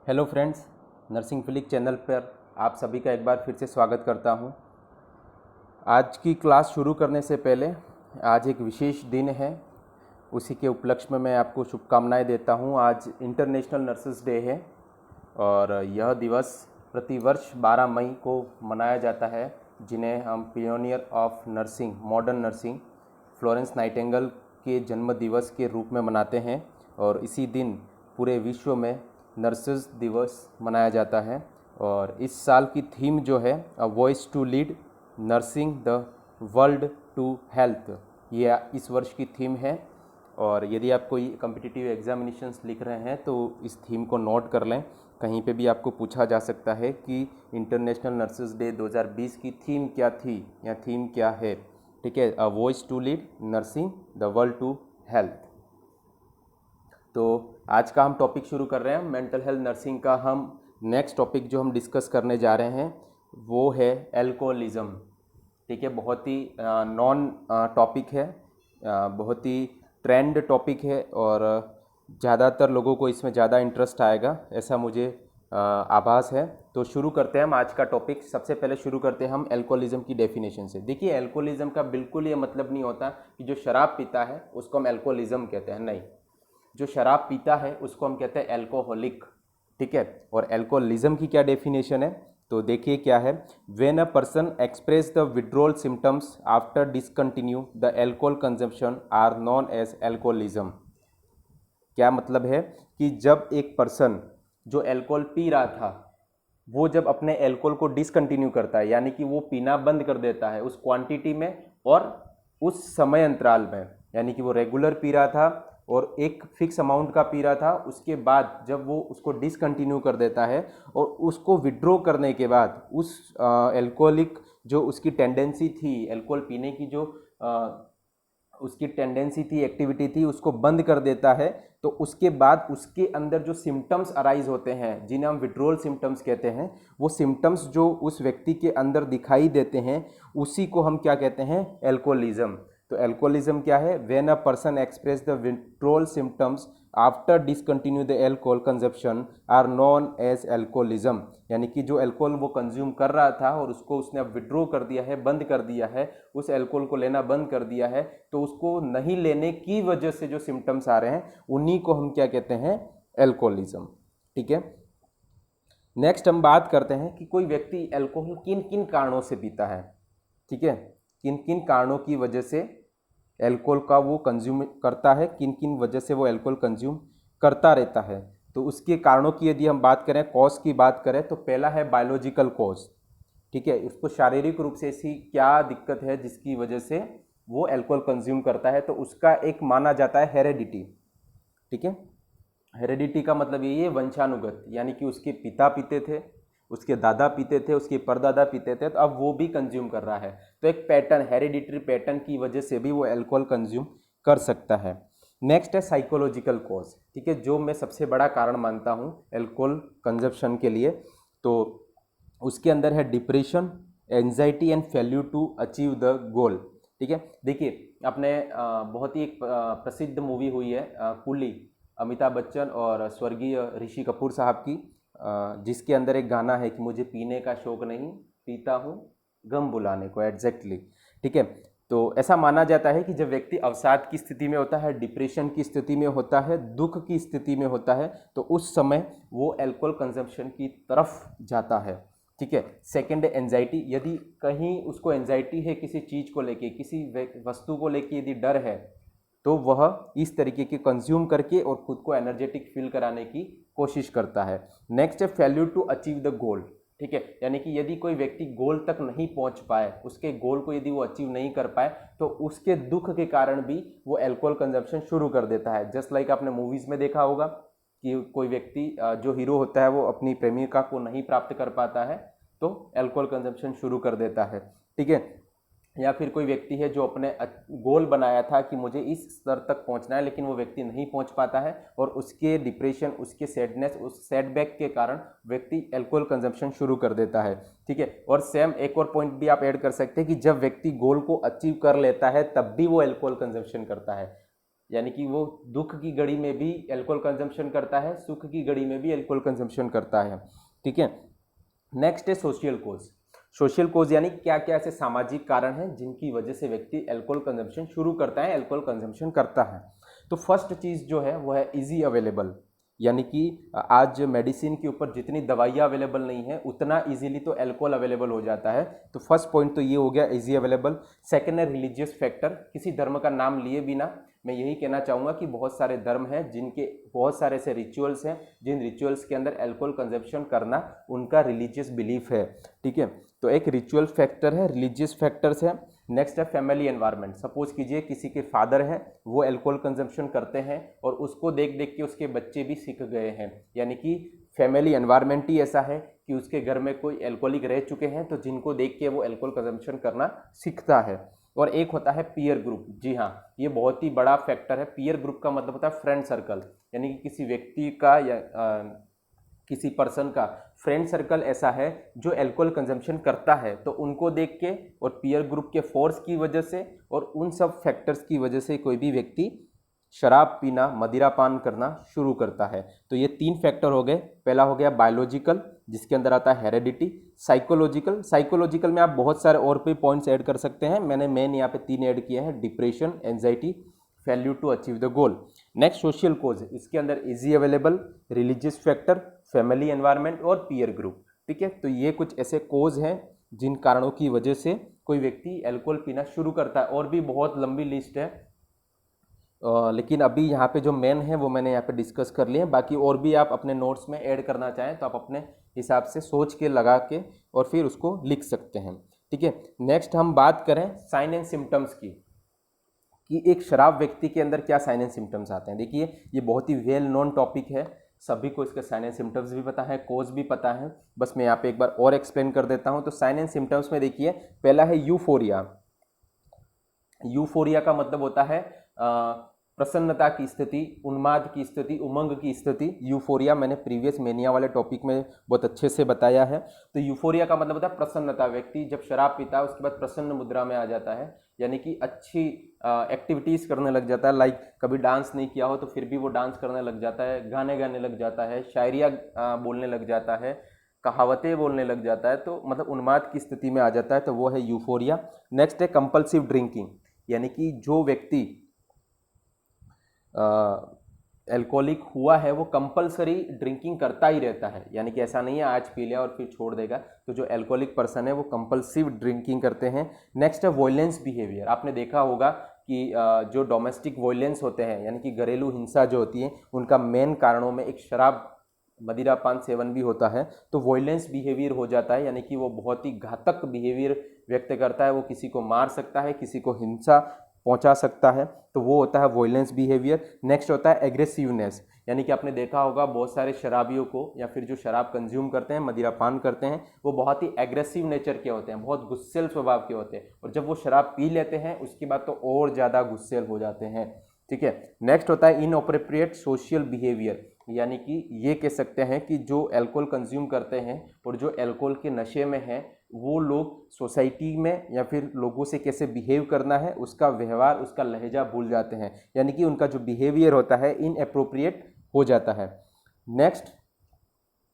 Hello friends, nursing flick channel पर आप सभी का एक बार फिर से स्वागत करता हूं। आज की क्लास शुरू करने से पहले आज एक विशेष दिन है, उसी के उपलक्ष्य में मैं आपको शुभकामनाएं देता हूं। आज इंटरनेशनल नर्सेस डे है और यह दिवस प्रतिवर्ष 12 मई को मनाया जाता है, जिन्हें हम pioneer of nursing, modern nursing, Florence Nightingale के जन्म दिवस के रूप में मनाते हैं। और इसी दिन पूरे विश्व में नर्सेस दिवस मनाया जाता है। और इस साल की थीम जो है a voice to lead nursing the world to health, ये इस वर्ष की थीम है। और यदि आप कोई कम्पिटिटिव एग्जामिनेशंस लिख रहे हैं तो इस थीम को नोट कर लें। कहीं पे भी आपको पूछा जा सकता है कि इंटरनेशनल नर्सेस डे 2020 की थीम क्या थी या थीम क्या है। ठीक है, a voice to lead nursing the world to health. तो आज का हम टॉपिक शुरू कर रहे हैं मेंटल हेल्थ नर्सिंग का। हम नेक्स्ट टॉपिक जो हम डिस्कस करने जा रहे हैं वो है एल्कोहलिज्म। ठीक है, बहुत ही नॉन टॉपिक है, बहुत ही ट्रेंड टॉपिक है और ज़्यादातर लोगों को इसमें ज़्यादा इंटरेस्ट आएगा, ऐसा मुझे आभास है। तो शुरू करते हैं हम आज का टॉपिक। सबसे पहले शुरू करते हैं हम एल्कोहलिज्म की डेफिनेशन से। देखिए, एल्कोहलिज्म का बिल्कुल ये मतलब नहीं होता कि जो शराब पीता है उसको हम एल्कोहलिज्म कहते हैं, नहीं। जो शराब पीता है उसको हम कहते हैं एल्कोहलिक। ठीक है, और एल्कोहलिज्म की क्या डेफिनेशन है तो देखिए क्या है। When a person express the withdrawal symptoms after discontinue the alcohol consumption are known as alcoholism. क्या मतलब है कि जब एक पर्सन जो एल्कोहल पी रहा था वो जब अपने एल्कोहल को डिसकंटिन्यू करता है, यानी कि वो पीना बंद कर देता है उस क्वांटिटी में और उस समय अंतराल में, यानी कि वो रेगुलर पी रहा था और एक फिक्स अमाउंट का पी रहा था, उसके बाद जब वो उसको डिसकंटिन्यू कर देता है और उसको विड्रॉ करने के बाद उस एल्कोहलिक जो उसकी टेंडेंसी थी, एल्कोहल पीने की जो उसकी टेंडेंसी थी, एक्टिविटी थी, उसको बंद कर देता है, तो उसके बाद उसके अंदर जो सिम्टम्स अराइज होते हैं जिन्हें हम विड्रोल सिम्टम्स कहते हैं, वो सिम्टम्स जो उस व्यक्ति के अंदर दिखाई देते हैं उसी को हम क्या कहते हैं, एल्कोहलिज्म। तो एल्कोहलिज्म क्या है? When a person express the withdrawal symptoms after discontinue the alcohol consumption are known as alcoholism. यानी कि जो एल्कोहल वो कंज्यूम कर रहा था और उसको उसने अब विड्रॉ कर दिया है, बंद कर दिया है, उस एल्कोहल को लेना बंद कर दिया है, तो उसको नहीं लेने की वजह से जो सिम्टम्स आ रहे हैं उन्हीं को हम क्या कहते हैं, एल्कोहलिज्म। ठीक है, नेक्स्ट हम बात करते हैं कि कोई व्यक्ति एल्कोहल किन किन कारणों से पीता है। ठीक है, किन किन कारणों की वजह से एल्कोहल का वो कंज्यूम करता है, किन किन वजह से वो एल्कोहल कंज्यूम करता रहता है। तो उसके कारणों की यदि हम बात करें, कॉज की बात करें, तो पहला है बायोलॉजिकल कॉज। ठीक है, उसको शारीरिक रूप से ऐसी क्या दिक्कत है जिसकी वजह से वो एल्कोहल कंज्यूम करता है, तो उसका एक माना जाता है हेरेडिटी। ठीक है, हेरेडिटी का मतलब यही है वंशानुगत, यानी कि उसके पिता पीते थे, उसके दादा पीते थे, उसके परदादा पीते थे, तो अब वो भी कंज्यूम कर रहा है। तो एक पैटर्न, हेरिडिटरी पैटर्न की वजह से भी वो अल्कोहल कंज्यूम कर सकता है। नेक्स्ट है साइकोलॉजिकल कॉज। ठीक है, जो मैं सबसे बड़ा कारण मानता हूँ अल्कोहल कंजप्शन के लिए, तो उसके अंदर है depression, anxiety and failure to achieve the goal. ठीक है, देखिए आपने बहुत ही एक प्रसिद्ध मूवी हुई है कूली, अमिताभ बच्चन और स्वर्गीय ऋषि कपूर साहब की, जिसके अंदर एक गाना है कि मुझे पीने का शौक नहीं, पीता हूँ गम बुलाने को। एग्जैक्टली। ठीक है, तो ऐसा माना जाता है कि जब व्यक्ति अवसाद की स्थिति में होता है, डिप्रेशन की स्थिति में होता है, दुख की स्थिति में होता है, तो उस समय वो अल्कोहल कंजम्पशन की तरफ जाता है। ठीक है, सेकेंड है एंजाइटी। यदि कहीं उसको एंजाइटी है किसी चीज़ को लेके, किसी वस्तु को लेके यदि डर है, तो वह इस तरीके के कंज्यूम करके और खुद को एनर्जेटिक फील कराने की कोशिश करता है। नेक्स्ट है failure to achieve the goal. ठीक है, यानी कि यदि कोई व्यक्ति गोल तक नहीं पहुंच पाए, उसके गोल को यदि वो अचीव नहीं कर पाए, तो उसके दुख के कारण भी वो अल्कोहल कंजप्शन शुरू कर देता है। जस्ट लाइक आपने मूवीज में देखा होगा कि कोई व्यक्ति जो हीरो होता है वो अपनी प्रेमिका को नहीं प्राप्त कर पाता है तो अल्कोहल कंजप्शन शुरू कर देता है। ठीक है, या फिर कोई व्यक्ति है जो अपने गोल बनाया था कि मुझे इस स्तर तक पहुंचना है, लेकिन वो व्यक्ति नहीं पहुंच पाता है और उसके डिप्रेशन, उसके सैडनेस, उस सेटबैक के कारण व्यक्ति अल्कोहल कंजप्शन शुरू कर देता है। ठीक है, और सेम एक और पॉइंट भी आप ऐड कर सकते हैं कि जब व्यक्ति गोल को अचीव कर लेता है तब भी वो अल्कोहल कंजप्शन करता है। यानी कि वो दुख की घड़ी में भी अल्कोहल कंजम्पशन करता है, सुख की घड़ी में भी अल्कोहल कंजम्पशन करता है। ठीक है, नेक्स्ट है सोशल कोज। सोशल कोज यानी क्या क्या ऐसे सामाजिक कारण हैं जिनकी वजह से व्यक्ति अल्कोहल कंजम्पशन शुरू करता है, अल्कोहल कंजम्पशन करता है। तो फर्स्ट चीज़ जो है वो है इजी अवेलेबल, यानी कि आज मेडिसिन के ऊपर जितनी दवाइयाँ अवेलेबल नहीं है उतना इजीली तो अल्कोहल अवेलेबल हो जाता है। तो फर्स्ट पॉइंट तो ये हो गया इजी अवेलेबल। सेकेंड है रिलीजियस फैक्टर, किसी धर्म का नाम लिए बिना मैं यही कहना चाहूँगा कि बहुत सारे धर्म हैं जिनके बहुत सारे ऐसे रिचुअल्स हैं जिन रिचुअल्स के अंदर अल्कोहल कंजप्शन करना उनका रिलीजियस बिलीफ है। ठीक है, तो एक रिचुअल फैक्टर है, रिलीजियस फैक्टर्स है। नेक्स्ट है फैमिली एनवायरनमेंट। सपोज कीजिए किसी के फादर हैं वो अल्कोहल कंजम्पशन करते हैं और उसको देख देख के उसके बच्चे भी सीख गए हैं, यानी कि फैमिली एनवायरनमेंट ही ऐसा है कि उसके घर में कोई अल्कोहलिक रह चुके हैं तो जिनको देख के वो अल्कोहल कंजम्पशन करना सीखता है। और एक होता है पीयर ग्रुप। जी हाँ, ये बहुत ही बड़ा फैक्टर है। पीयर ग्रुप का मतलब होता है फ्रेंड सर्कल, यानी कि किसी व्यक्ति का या किसी पर्सन का फ्रेंड सर्कल ऐसा है जो अल्कोहल कंजम्पशन करता है, तो उनको देख के और पीयर ग्रुप के फोर्स की वजह से और उन सब फैक्टर्स की वजह से कोई भी व्यक्ति शराब पीना, मदिरा पान करना शुरू करता है। तो ये 3 फैक्टर हो गए। पहला हो गया बायोलॉजिकल, जिसके अंदर आता है हेरेडिटी। साइकोलॉजिकल में आप बहुत सारे और भी पॉइंट्स ऐड कर सकते हैं, मैंने मेन यहाँ पे 3 ऐड किए हैं, depression, anxiety, failure to achieve the goal. Next social cause, इसके अंदर easy available, religious factor, family environment और पीयर ग्रुप। ठीक है, तो ये कुछ ऐसे कोज हैं जिन कारणों की वजह से कोई व्यक्ति अल्कोहल पीना शुरू करता है। और भी बहुत लंबी लिस्ट है, लेकिन अभी यहाँ पे जो मेन है वो मैंने यहाँ पे डिस्कस कर लिए हैं। बाकी और भी आप अपने नोट्स में ऐड करना चाहें तो आप अपने हिसाब से सोच के लगा के और फिर उसको लिख सकते हैं। ठीक है, नेक्स्ट हम बात करें साइन एंड सिम्टम्स की, कि एक शराब व्यक्ति के अंदर क्या साइन एंड सिम्टम्स आते हैं। देखिए ये बहुत ही वेल नोन टॉपिक है, सभी को इसके साइन एंड सिम्टम्स भी पता है, कोज भी पता है, बस मैं यहाँ पे एक बार और एक्सप्लेन कर देता हूँ। तो साइन एंड सिम्टम्स में देखिए पहला है यूफोरिया। यूफोरिया का मतलब होता है प्रसन्नता की स्थिति, उन्माद की स्थिति, उमंग की स्थिति। यूफोरिया मैंने प्रीवियस मेनिया वाले टॉपिक में बहुत अच्छे से बताया है। तो यूफोरिया का मतलब होता है प्रसन्नता। व्यक्ति जब शराब पीता है उसके बाद प्रसन्न मुद्रा में आ जाता है, यानी कि अच्छी एक्टिविटीज़ करने लग जाता है। लाइक कभी डांस नहीं किया हो तो फिर भी वो डांस करने लग जाता है, गाने गाने लग जाता है, शायरिया बोलने लग जाता है, कहावतें बोलने लग जाता है, तो मतलब उन्माद की स्थिति में आ जाता है, तो वो है यूफोरिया। नेक्स्ट है कंपल्सिव ड्रिंकिंग, यानी कि जो व्यक्ति अल्कोहलिक हुआ है वो कंपलसरी ड्रिंकिंग करता ही रहता है, यानी कि ऐसा नहीं है आज पी लिया और फिर छोड़ देगा। तो जो अल्कोहलिक पर्सन है वो कंपल्सिव ड्रिंकिंग करते हैं। नेक्स्ट है वॉयलेंस बिहेवियर। आपने देखा होगा कि जो डोमेस्टिक वॉयलेंस होते हैं, यानी कि घरेलू हिंसा जो होती है, उनका मेन कारणों में एक शराब, मदिरा पान सेवन भी होता है। तो वॉयलेंस बिहेवियर हो जाता है, यानी कि वो बहुत ही घातक बिहेवियर व्यक्त करता है, वो किसी को मार सकता है, किसी को हिंसा पहुंचा सकता है, तो वो होता है वॉयलेंस बिहेवियर। नेक्स्ट होता है एग्रेसिवनेस, यानी कि आपने देखा होगा बहुत सारे शराबियों को या फिर जो शराब कंज्यूम करते हैं, मदिरा पान करते हैं, वो बहुत ही एग्रेसिव नेचर के होते हैं, बहुत गुस्सेल स्वभाव के होते हैं, और जब वो शराब पी लेते हैं उसके बाद तो और ज़्यादा गुस्सेल हो जाते हैं। ठीक है, नेक्स्ट होता है इनअप्रोप्रिएट सोशल बिहेवियर, यानी कि ये कह सकते हैं कि जो अल्कोहल कंज्यूम करते हैं और जो अल्कोहल के नशे में हैं वो लोग सोसाइटी में या फिर लोगों से कैसे बिहेव करना है, उसका व्यवहार, उसका लहजा भूल जाते हैं, यानी कि उनका जो बिहेवियर होता है इनअप्रोप्रिएट हो जाता है। Next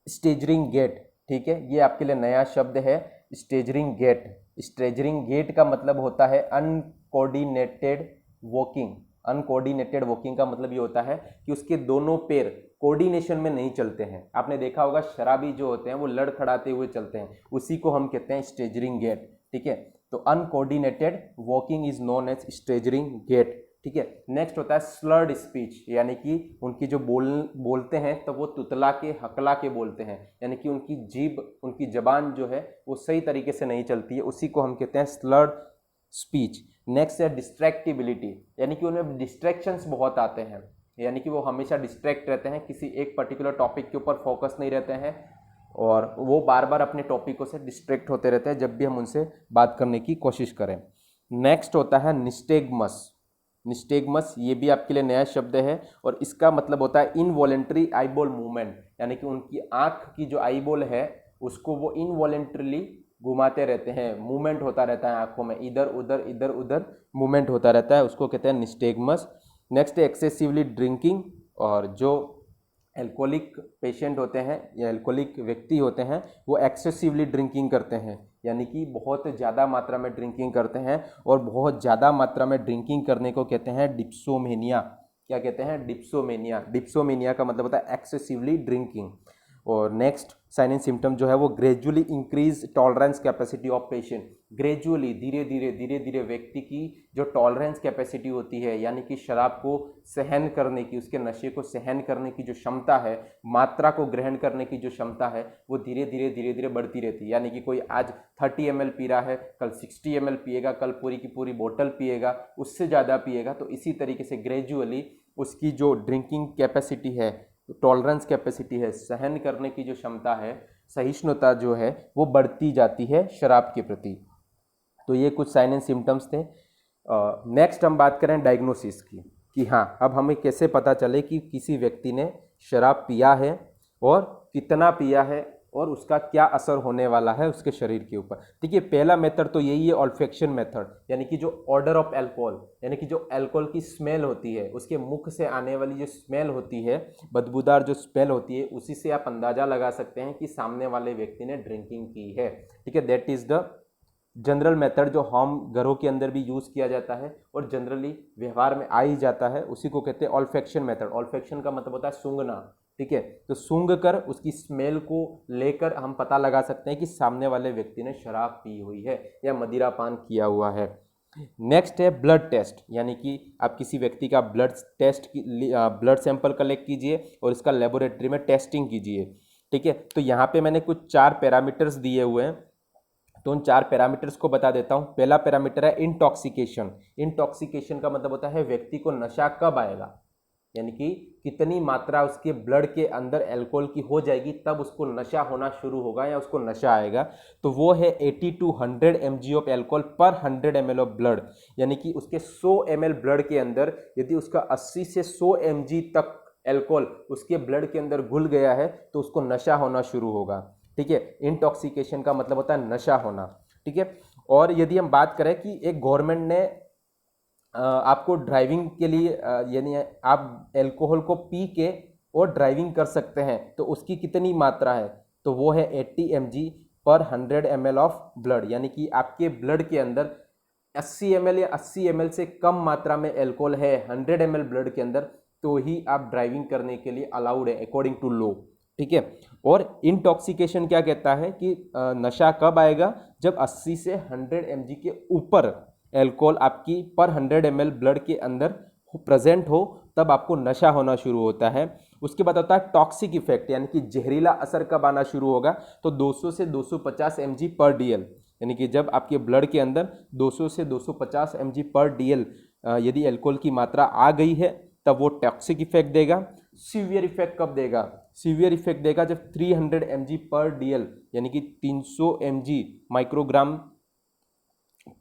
staggering gait. ठीक है, ये आपके लिए नया शब्द है, स्टेजरिंग गेट। स्टेजरिंग गेट का मतलब होता है अनकोऑर्डिनेटेड वॉकिंग। अनकोऑर्डिनेटेड वॉकिंग का मतलब ये होता है कि उसके दोनों पैर कोऑर्डिनेशन में नहीं चलते हैं। आपने देखा होगा शराबी जो होते हैं वो लड़खड़ाते हुए चलते हैं, उसी को हम कहते हैं स्टेजरिंग गेट। ठीक है, तो uncoordinated walking is known as staggering gait. ठीक है, नेक्स्ट होता है स्लर्ड स्पीच, यानी कि उनकी जो बोलते हैं तो वो तुतला के, हकला के बोलते हैं, यानी कि उनकी जीभ, उनकी जबान जो है वो सही तरीके से नहीं चलती है, उसी को हम कहते हैं स्लर्ड स्पीच। नेक्स्ट है डिस्ट्रैक्टिबिलिटी, यानी कि उनमें डिस्ट्रैक्शंस बहुत आते हैं, यानी कि वो हमेशा डिस्ट्रैक्ट रहते हैं, किसी एक पर्टिकुलर टॉपिक के ऊपर फोकस नहीं रहते हैं और वो बार बार अपने टॉपिकों से डिस्ट्रैक्ट होते रहते हैं जब भी हम उनसे बात करने की कोशिश करें। नेक्स्ट होता है निस्टेगमस। निस्टेगमस ये भी आपके लिए नया शब्द है और इसका मतलब होता है इनवॉलेंट्री आईबॉल मूवमेंट, यानी कि उनकी आँख की जो आईबॉल है उसको वो इनवॉलेंट्रीली घुमाते रहते हैं, मूवमेंट होता रहता है आंखों में, इधर उधर मूवमेंट होता रहता है, उसको कहते हैं निस्टेगमस। नेक्स्ट है एक्सेसिवली ड्रिंकिंग, और जो एल्कोहलिक पेशेंट होते हैं या एल्कोहलिक व्यक्ति होते हैं वो एक्सेसिवली ड्रिंकिंग करते हैं, यानी कि बहुत ज़्यादा मात्रा में ड्रिंकिंग करते हैं, और बहुत ज़्यादा मात्रा में ड्रिंकिंग करने को कहते हैं डिप्सोमेनिया। क्या कहते हैं? डिप्सोमेनिया। डिप्सोमेनिया का मतलब होता है एक्सेसिवली ड्रिंकिंग। और नेक्स्ट साइन एंड सिम्टम जो है वो gradually increase tolerance capacity of patient. Gradually धीरे धीरे व्यक्ति की जो टॉलरेंस कैपेसिटी होती है, यानी कि शराब को सहन करने की, उसके नशे को सहन करने की जो क्षमता है, मात्रा को ग्रहण करने की जो क्षमता है, वो धीरे धीरे बढ़ती रहती है। यानी कि कोई आज 30 ml पी रहा है, कल 60 ml पिएगा, कल पूरी की पूरी बोतल पिएगा, उससे ज़्यादा पिएगा। तो इसी तरीके से ग्रेजुअली उसकी जो ड्रिंकिंग कैपेसिटी है, टॉलरेंस कैपेसिटी है, सहन करने की जो क्षमता है, सहिष्णुता जो है, वो बढ़ती जाती है शराब के प्रति। तो ये कुछ साइन एंड सिम्टम्स थे। नेक्स्ट हम बात करें डायग्नोसिस की, कि हाँ अब हमें कैसे पता चले कि किसी व्यक्ति ने शराब पिया है और कितना पिया है और उसका क्या असर होने वाला है उसके शरीर के ऊपर। देखिए पहला मेथड तो यही है, ऑल्फेक्शन मेथड, यानी कि जो ऑर्डर ऑफ अल्कोहल, यानी कि जो अल्कोहल की स्मेल होती है, उसके मुख से आने वाली जो स्मेल होती है, बदबूदार जो स्मेल होती है, उसी से आप अंदाजा लगा सकते हैं कि सामने वाले व्यक्ति ने ड्रिंकिंग की है। ठीक है, that is the general method जो हम घरों के अंदर भी यूज़ किया जाता है और जनरली व्यवहार में आ ही जाता है, उसी को कहते हैं ऑल्फेक्शन मेथड। ऑल्फेक्शन का मतलब होता है सूंघना। ठीक है, तो सूंघ कर उसकी स्मेल को लेकर हम पता लगा सकते हैं कि सामने वाले व्यक्ति ने शराब पी हुई है या मदिरा पान किया हुआ है। नेक्स्ट है ब्लड टेस्ट, यानी कि आप किसी व्यक्ति का ब्लड सैंपल कलेक्ट कीजिए और इसका लेबोरेटरी में टेस्टिंग कीजिए। ठीक है, तो यहाँ पे मैंने कुछ 4 पैरामीटर्स दिए हुए हैं, तो उन 4 पैरामीटर्स को बता देता हूं। पहला पैरामीटर है इंटॉक्सिकेशन। इंटॉक्सिकेशन का मतलब होता है व्यक्ति को नशा कब आएगा, यानी कि कितनी मात्रा उसके ब्लड के अंदर अल्कोहल की हो जाएगी तब उसको नशा होना शुरू होगा या उसको नशा आएगा। तो वो है 80 to 100 mg ऑफ अल्कोहल पर 100 ml ऑफ ब्लड, यानी कि उसके 100 ml ब्लड के अंदर यदि उसका 80 से 100 mg तक अल्कोहल उसके ब्लड के अंदर घुल गया है तो उसको नशा होना शुरू होगा। ठीक है, इंटॉक्सिकेशन का मतलब होता है नशा होना। ठीक है, और यदि हम बात करें कि एक गवर्नमेंट ने आपको ड्राइविंग के लिए यानी आप अल्कोहल को पी के और ड्राइविंग कर सकते हैं, तो उसकी कितनी मात्रा है, तो वो है 80 mg पर 100 ml ऑफ ब्लड, यानी कि आपके ब्लड के अंदर 80 ml या 80 ml से कम मात्रा में अल्कोहल है 100 ml ब्लड के अंदर, तो ही आप ड्राइविंग करने के लिए अलाउड है अकॉर्डिंग टू लॉ। ठीक है, और इंटॉक्सिकेशन क्या कहता है कि नशा कब आएगा, जब 80 से 100 mg के ऊपर अल्कोहल आपकी पर 100 ml ब्लड के अंदर प्रेजेंट हो, तब आपको नशा होना शुरू होता है। उसके बाद होता है टॉक्सिक इफेक्ट, यानी कि जहरीला असर कब आना शुरू होगा, तो 200 से 250 mg पर DL, यानी कि जब आपके ब्लड के अंदर 200 से 250 mg पर DL यदि अल्कोहल की मात्रा आ गई है तब वो टॉक्सिक इफेक्ट देगा। सीवियर इफेक्ट कब देगा, सीवियर इफेक्ट देगा जब 300 mg पर DL, यानी कि 300 mg माइक्रोग्राम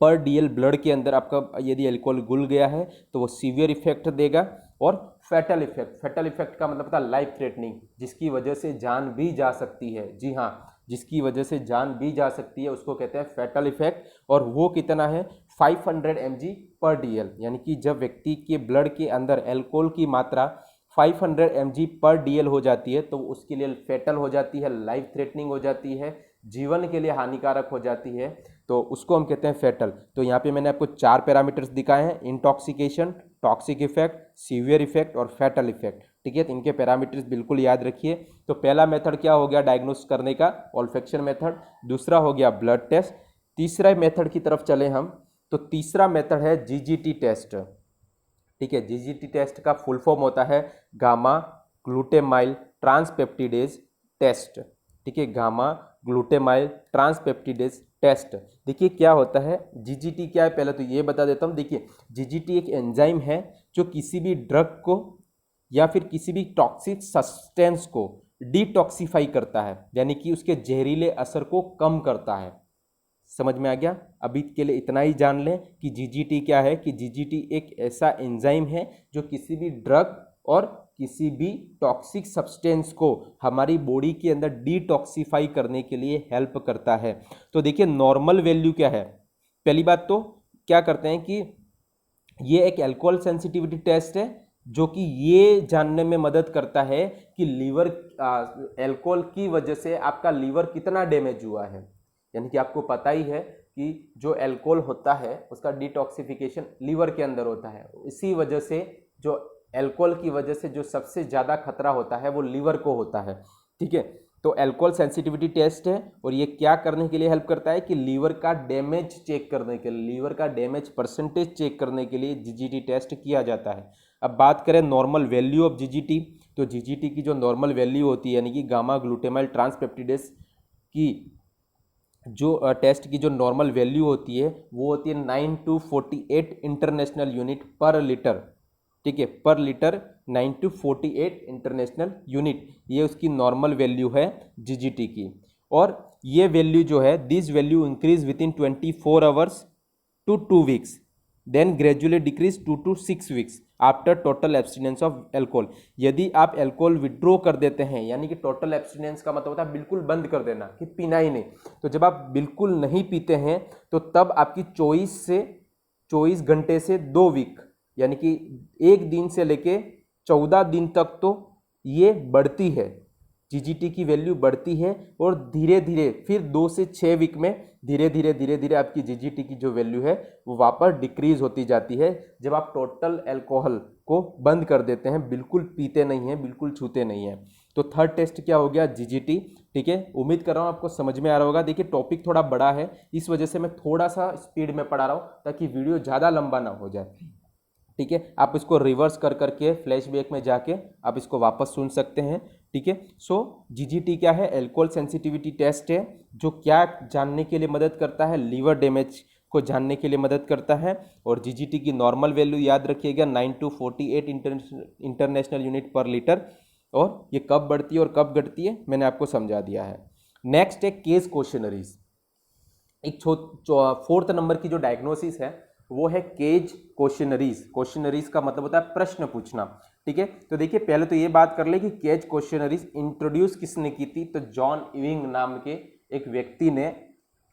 पर DL ब्लड के अंदर आपका यदि अल्कोहल घुल गया है तो वो सीवियर इफेक्ट देगा। और फैटल इफेक्ट, फैटल इफेक्ट का मतलब होता है लाइफ थ्रेटनिंग, जिसकी वजह से जान भी जा सकती है। जी हाँ, जिसकी वजह से जान भी जा सकती है, उसको कहते हैं फैटल इफेक्ट। और वो कितना है, 500 mg पर DL, यानी कि जब व्यक्ति के ब्लड के अंदर अल्कोहल की मात्रा 500 mg पर DL हो जाती है तो उसके लिए फैटल हो जाती है, लाइफ थ्रेटनिंग हो जाती है, जीवन के लिए हानिकारक हो जाती है, तो उसको हम कहते हैं फैटल। तो यहाँ पे मैंने आपको 4 पैरामीटर्स दिखाए हैं, intoxication, toxic effect, severe effect और फैटल इफेक्ट। ठीक है, तो इनके पैरामीटर्स बिल्कुल याद रखिए। तो पहला मेथड क्या हो गया डायग्नोस करने का, ऑल्फेक्शन मेथड। दूसरा हो गया ब्लड टेस्ट। तीसरा मेथड की तरफ चले हम, तो तीसरा मेथड है GGT टेस्ट। ठीक है, GGT टेस्ट का फुल फॉर्म होता है गामा ग्लूटेमाइल ट्रांसपेप्टिडेज टेस्ट। ठीक है, गामा ग्लूटेमाइल ट्रांसपेप्टिडेज टेस्ट। देखिए क्या होता है, GGT क्या है पहले तो ये बता देता हूँ। देखिए GGT एक एंजाइम है जो किसी भी ड्रग को या फिर किसी भी टॉक्सिक सब्सटेंस को डिटॉक्सिफाई करता है, यानी कि उसके जहरीले असर को कम करता है। समझ में आ गया? अभी के लिए इतना ही जान लें कि GGT क्या है, कि GGT एक ऐसा एंजाइम है जो किसी भी ड्रग और किसी भी टॉक्सिक सब्सटेंस को हमारी बॉडी के अंदर डिटॉक्सिफाई करने के लिए हेल्प करता है। तो देखिए नॉर्मल वैल्यू क्या है, पहली बात तो क्या करते हैं कि ये एक अल्कोहल सेंसिटिविटी टेस्ट है जो कि ये जानने में मदद करता है कि लीवर अल्कोहल की वजह से आपका लीवर कितना डैमेज हुआ है। यानी कि आपको पता ही है कि जो अल्कोहल होता है उसका डिटॉक्सिफिकेशन लीवर के अंदर होता है। इसी वजह से जो अल्कोहल की वजह से जो सबसे ज़्यादा खतरा होता है वो लीवर को होता है। ठीक है, तो अल्कोहल सेंसिटिविटी टेस्ट है और ये क्या करने के लिए हेल्प करता है कि लीवर का डैमेज चेक करने के लिए, लीवर का डैमेज परसेंटेज चेक करने के लिए जीजीटी टेस्ट किया जाता है। अब बात करें नॉर्मल वैल्यू ऑफ जीजीटी, तो जीजीटी की जो नॉर्मल वैल्यू होती है यानी कि गामा ग्लूटामाइल ट्रांसपेप्टिडेस की जो टेस्ट की जो नॉर्मल वैल्यू होती है वो होती है 9 to 48 इंटरनेशनल यूनिट पर लीटर। ठीक है, पर लीटर 9 to 48 इंटरनेशनल यूनिट, ये उसकी नॉर्मल वैल्यू है जीजीटी की। और ये वैल्यू जो है, this value increase within 24 hours to 2 weeks, then gradually decrease 2 to 6 weeks after total abstinence of alcohol. यदि आप एल्कोहल विड्रॉ कर देते हैं, यानी कि टोटल एब्सटिनेंस का मतलब होता है बिल्कुल बंद कर देना कि पीना ही नहीं, तो जब आप बिल्कुल नहीं पीते हैं तो तब आपकी 24 घंटे से 2 वीक, यानी कि एक दिन से लेके 14 दिन तक तो ये बढ़ती है, जीजीटी की वैल्यू बढ़ती है और धीरे धीरे फिर 2 से 6 वीक में धीरे धीरे आपकी जीजीटी की जो वैल्यू है वो वापस डिक्रीज होती जाती है जब आप टोटल अल्कोहल को बंद कर देते हैं, बिल्कुल पीते नहीं हैं, बिल्कुल छूते नहीं हैं। तो थर्ड टेस्ट क्या हो गया, जीजीटी। ठीक है, उम्मीद कर रहा हूँ आपको समझ में आ रहा होगा। देखिए टॉपिक थोड़ा बड़ा है, इस वजह से मैं थोड़ा सा स्पीड में पढ़ा रहा हूँ ताकि वीडियो ज़्यादा लंबा ना हो जाए। ठीक है, आप इसको रिवर्स कर करके फ्लैशबैक में जाके आप इसको वापस सुन सकते हैं। ठीक है, सो जीजीटी क्या है, अल्कोहल सेंसिटिविटी टेस्ट है जो क्या जानने के लिए मदद करता है, लीवर डैमेज को जानने के लिए मदद करता है। और जीजीटी की नॉर्मल वैल्यू याद रखिएगा 9 to 48 इंटरनेशनल यूनिट पर लीटर। और ये कब बढ़ती है और कब घटती है मैंने आपको समझा दिया है। नेक्स्ट है केस क्वेश्चनरीज। एक 4th नंबर की जो डायग्नोसिस है वो है केज क्वेश्चनरीज। क्वेश्चनरीज का मतलब होता है प्रश्न पूछना। ठीक है, तो देखिए पहले तो ये बात कर ले कि केज क्वेश्चनरीज इंट्रोड्यूस किसने की थी, तो जॉन इविंग नाम के एक व्यक्ति ने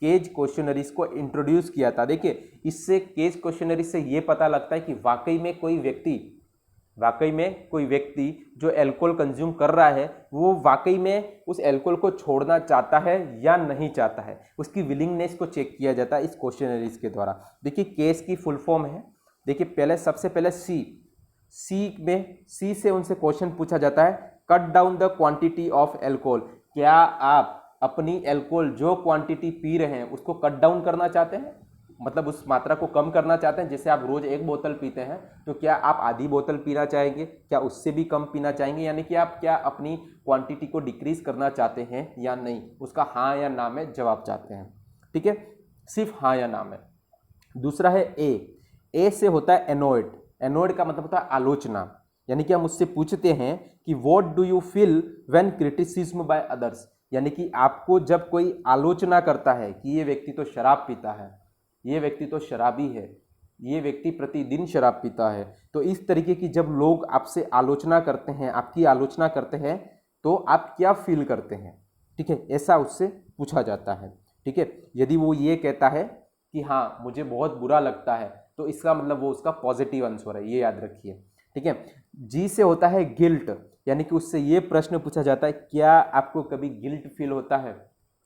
केज क्वेश्चनरीज को इंट्रोड्यूस किया था। देखिए इससे केज क्वेश्चनरीज से ये पता लगता है कि वाकई में कोई व्यक्ति जो अल्कोहल कंज्यूम कर रहा है वो वाकई में उस अल्कोहल को छोड़ना चाहता है या नहीं चाहता है, उसकी विलिंगनेस को चेक किया जाता है इस क्वेश्चनरीज के द्वारा। देखिए केस की फुल फॉर्म है, देखिए सबसे पहले सी से उनसे क्वेश्चन पूछा जाता है, cut down the quantity of alcohol. क्या आप अपनी अल्कोहल जो क्वांटिटी पी रहे हैं उसको कट डाउन करना चाहते हैं, मतलब उस मात्रा को कम करना चाहते हैं। जैसे आप रोज 1 बोतल पीते हैं तो क्या आप आधी बोतल पीना चाहेंगे, क्या उससे भी कम पीना चाहेंगे, यानी कि आप क्या अपनी क्वांटिटी को डिक्रीज करना चाहते हैं या नहीं, उसका हाँ या ना में जवाब चाहते हैं। ठीक है, सिर्फ हाँ या ना में। दूसरा है ए से होता है एनोइड। एनोइड का मतलब होता है आलोचना, यानी कि हम उससे पूछते हैं कि what do you feel when criticism by others, यानी कि आपको जब कोई आलोचना करता है कि ये व्यक्ति तो शराब पीता है, ये व्यक्ति तो शराबी है, ये व्यक्ति प्रतिदिन शराब पीता है, तो इस तरीके की जब लोग आपसे आलोचना करते हैं, आपकी आलोचना करते हैं, तो आप क्या फील करते हैं। ठीक है, ऐसा उससे पूछा जाता है। ठीक है, यदि वो ये कहता है कि हाँ मुझे बहुत बुरा लगता है तो इसका मतलब वो उसका पॉजिटिव आंसर है, ये याद रखिए। ठीक है, जी से होता है गिल्ट, यानी कि उससे ये प्रश्न पूछा जाता है, क्या आपको कभी गिल्ट फील होता है,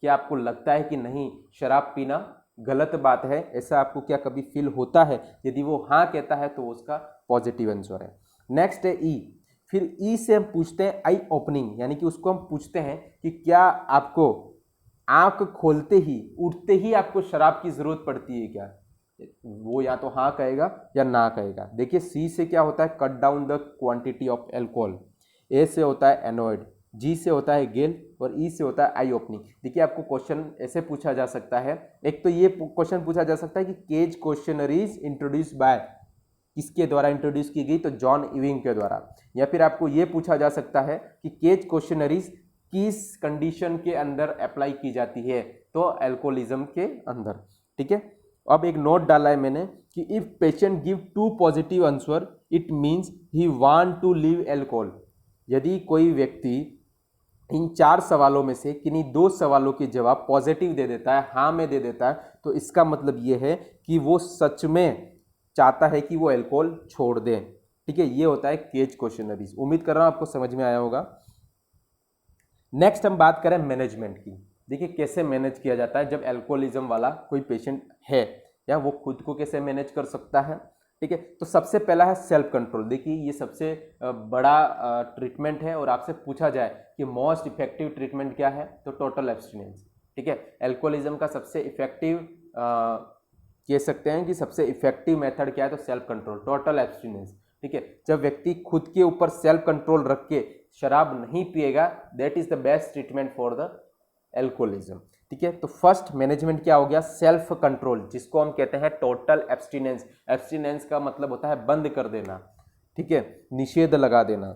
क्या आपको लगता है कि नहीं शराब पीना गलत बात है, ऐसा आपको क्या कभी फील होता है। यदि वो हाँ कहता है तो उसका पॉजिटिव आंसर है। नेक्स्ट है ई। फिर ई से हम पूछते हैं आई ओपनिंग, यानी कि उसको हम पूछते हैं कि क्या आपको आंख खोलते ही उठते ही आपको शराब की जरूरत पड़ती है क्या, वो या तो हाँ कहेगा या ना कहेगा। देखिए सी से क्या होता है, cut down the quantity of alcohol. A से होता है एनोइड, जी से होता है गेल और ई से होता है आई ओपनिंग। देखिए आपको क्वेश्चन ऐसे पूछा जा सकता है, एक तो ये क्वेश्चन पूछा जा सकता है कि केज क्वेश्चनरीज इंट्रोड्यूस बाय, किसके द्वारा इंट्रोड्यूस की गई, तो जॉन इविंग के द्वारा। या फिर आपको ये पूछा जा सकता है कि केज क्वेश्चनरीज किस कंडीशन के अंदर अप्लाई की जाती है, तो अल्कोहलिज्म के अंदर। ठीक है, अब एक नोट डाला है मैंने कि if patient give 2 positive answer it means he want to leave alcohol. यदि कोई व्यक्ति इन 4 सवालों में से किन्हीं 2 सवालों के जवाब पॉजिटिव दे देता है, हाँ में दे देता है, तो इसका मतलब ये है कि वो सच में चाहता है कि वो अल्कोहल छोड़ दे। ठीक है, ये होता है केज क्वेश्चनरीज। उम्मीद कर रहा हूँ आपको समझ में आया होगा। नेक्स्ट हम बात करें मैनेजमेंट की। देखिए कैसे मैनेज किया जाता है जब अल्कोहलिज्म वाला कोई पेशेंट है, या वो खुद को कैसे मैनेज कर सकता है। ठीक है, तो सबसे पहला है सेल्फ कंट्रोल। देखिए ये सबसे बड़ा ट्रीटमेंट है, और आपसे पूछा जाए कि मोस्ट इफेक्टिव ट्रीटमेंट क्या है, तो टोटल एब्स्टिनेंस। ठीक है, अल्कोहलिज्म का सबसे इफेक्टिव कह सकते हैं कि सबसे इफेक्टिव मेथड क्या है, तो सेल्फ कंट्रोल, टोटल एब्स्टिनेंस। ठीक है, जब व्यक्ति खुद के ऊपर सेल्फ कंट्रोल रख के शराब नहीं पिएगा, that is the best treatment for the alcoholism. ठीक है, तो फर्स्ट मैनेजमेंट क्या हो गया, सेल्फ कंट्रोल, जिसको हम कहते हैं टोटल एब्स्टिनेंस। एब्स्टिनेंस का मतलब होता है बंद कर देना। ठीक है, निषेध लगा देना।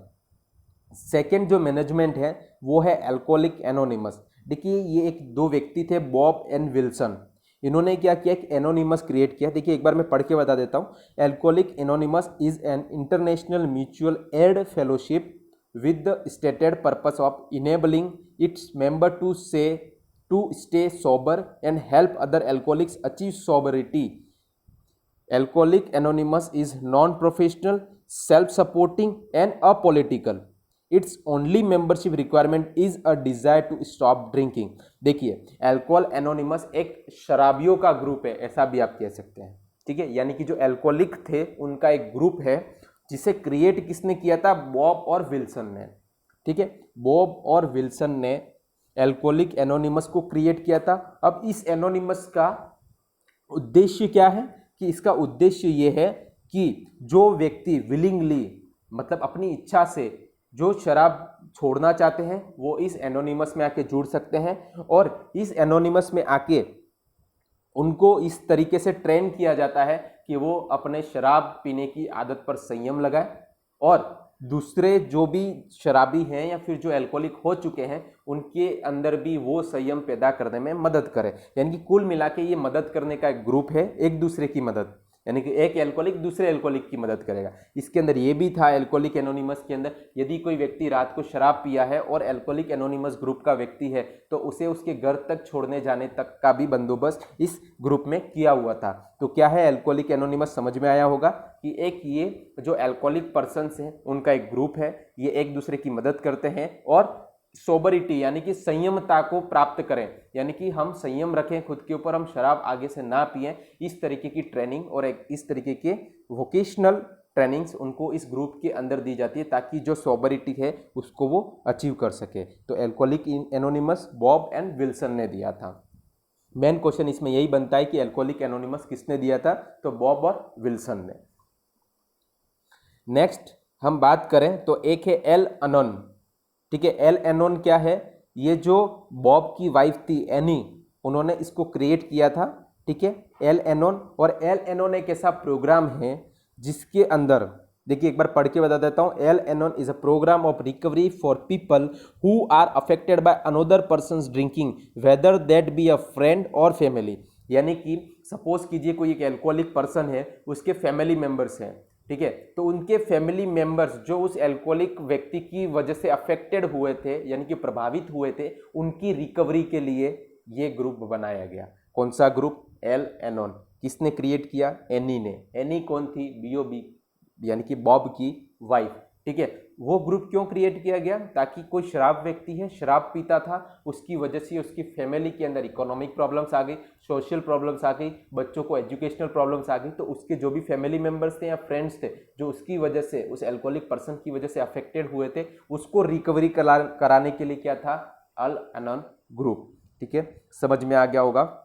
सेकेंड जो मैनेजमेंट है वो है अल्कोहलिक एनोनिमस। देखिए ये एक दो व्यक्ति थे, बॉब एंड विल्सन। इन्होंने क्या किया, एक एनोनिमस क्रिएट किया। देखिए एक बार मैं पढ़ के बता देता हूँ। Alcoholic anonymous is an international mutual aid fellowship with the stated purpose of enabling its member to stay sober and help other alcoholics achieve sobriety. Alcoholic Anonymous is non-professional, self-supporting and apolitical. Its only membership requirement is a desire to stop drinking. देखिए alcohol anonymous एक शराबियों का group है, ऐसा भी आप कह सकते हैं। ठीक है, यानी कि जो अल्कोहलिक थे उनका एक ग्रुप है, जिसे क्रिएट किसने किया था, बॉब और विल्सन ने। ठीक है, बॉब और विल्सन ने अल्कोहलिक एनोनिमस को क्रिएट किया था। अब इस एनोनिमस का उद्देश्य क्या है, कि इसका उद्देश्य ये है कि जो व्यक्ति विलिंगली, मतलब अपनी इच्छा से जो शराब छोड़ना चाहते हैं, वो इस एनोनिमस में आके जुड़ सकते हैं, और इस एनोनिमस में आके उनको इस तरीके से ट्रेन किया जाता है कि वो अपने शराब पीने की आदत पर संयम लगाए, और दूसरे जो भी शराबी हैं या फिर जो अल्कोहलिक हो चुके हैं उनके अंदर भी वो संयम पैदा करने में मदद करे। यानी कि कुल मिला के ये मदद करने का एक ग्रुप है, एक दूसरे की मदद, यानी कि एक अल्कोहलिक दूसरे अल्कोहलिक की मदद करेगा। इसके अंदर ये भी था अल्कोहलिक एनोनिमस के अंदर, यदि कोई व्यक्ति रात को शराब पिया है और अल्कोहलिक एनोनिमस ग्रुप का व्यक्ति है, तो उसे उसके घर तक छोड़ने जाने तक का भी बंदोबस्त इस ग्रुप में किया हुआ था। तो क्या है अल्कोहलिक एनोनिमस, समझ में आया होगा कि एक ये जो अल्कोहलिक पर्सन्स हैं उनका एक ग्रुप है, ये एक दूसरे की मदद करते हैं और सोबरिटी यानी कि संयमता को प्राप्त करें, यानी कि हम संयम रखें खुद के ऊपर, हम शराब आगे से ना पिएं। इस तरीके की ट्रेनिंग और एक इस तरीके के वोकेशनल ट्रेनिंग्स उनको इस ग्रुप के अंदर दी जाती है, ताकि जो सोबरिटी है उसको वो अचीव कर सके। तो alcoholic anonymous Bob and Wilson ने दिया था। मेन क्वेश्चन इसमें यही बनता है कि अल्कोहलिक एनोनिमस किसने दिया था, तो बॉब और विल्सन ने। नेक्स्ट हम बात करें तो एक है एल अनोन। ठीक है, एल एनोन क्या है, ये जो बॉब की वाइफ थी एनी, उन्होंने इसको क्रिएट किया था। ठीक है, एल एनोन, और एल एनोन एक ऐसा प्रोग्राम है जिसके अंदर, देखिए एक बार पढ़ के बता देता हूँ। Al Anon is a program of recovery for people who are affected by another person's drinking, whether that be a friend or family. यानी कि सपोज कीजिए कोई एक एल्कोहलिक पर्सन है, उसके फैमिली मेंबर्स हैं। ठीक है, तो उनके फैमिली मेंबर्स जो उस अल्कोहलिक व्यक्ति की वजह से अफेक्टेड हुए थे, यानी कि प्रभावित हुए थे, उनकी रिकवरी के लिए ये ग्रुप बनाया गया। कौन सा ग्रुप, एल एनोन। किसने क्रिएट किया, एनी ने। एनी कौन थी, बीओबी यानी कि बॉब की वाइफ। ठीक है, वो ग्रुप क्यों क्रिएट किया गया, ताकि कोई शराब व्यक्ति है, शराब पीता था, उसकी वजह से उसकी फैमिली के अंदर इकोनॉमिक प्रॉब्लम्स आ गई, सोशल प्रॉब्लम्स आ गई, बच्चों को एजुकेशनल प्रॉब्लम्स आ गई, तो उसके जो भी फैमिली मेंबर्स थे या फ्रेंड्स थे जो उसकी वजह से, उस अल्कोहलिक पर्सन की वजह से अफेक्टेड हुए थे, उसको रिकवरी कराने के लिए क्या था, एल एनोन ग्रुप। ठीक है, समझ में आ गया होगा।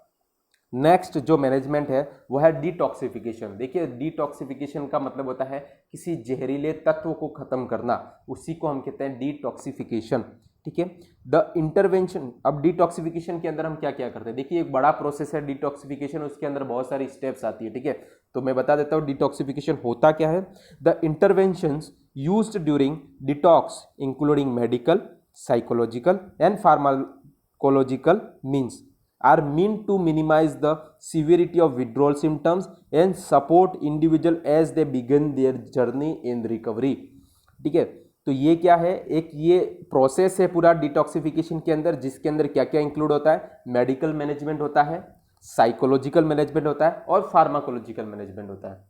नेक्स्ट जो मैनेजमेंट है वो है डिटॉक्सिफिकेशन। देखिए डिटॉक्सिफिकेशन का मतलब होता है किसी जहरीले तत्व को खत्म करना, उसी को हम कहते हैं डिटॉक्सिफिकेशन। ठीक है, द इंटरवेंशन। अब डिटॉक्सिफिकेशन के अंदर हम क्या क्या करते हैं, देखिए एक बड़ा प्रोसेस है डिटॉक्सिफिकेशन, उसके अंदर बहुत सारी स्टेप्स आती है। ठीक है, तो मैं बता देता हूँ डिटॉक्सिफिकेशन होता क्या है। The interventions used during detox including medical, psychological and pharmacological means are meant to minimize the severity of withdrawal symptoms and support individual as they begin their journey in recovery। ठीक है, तो ये क्या है, एक ये प्रोसेस है पूरा डिटॉक्सिफिकेशन के अंदर, जिसके अंदर क्या क्या इंक्लूड होता है, मेडिकल मैनेजमेंट होता है, साइकोलॉजिकल मैनेजमेंट होता है और फार्माकोलॉजिकल मैनेजमेंट होता है।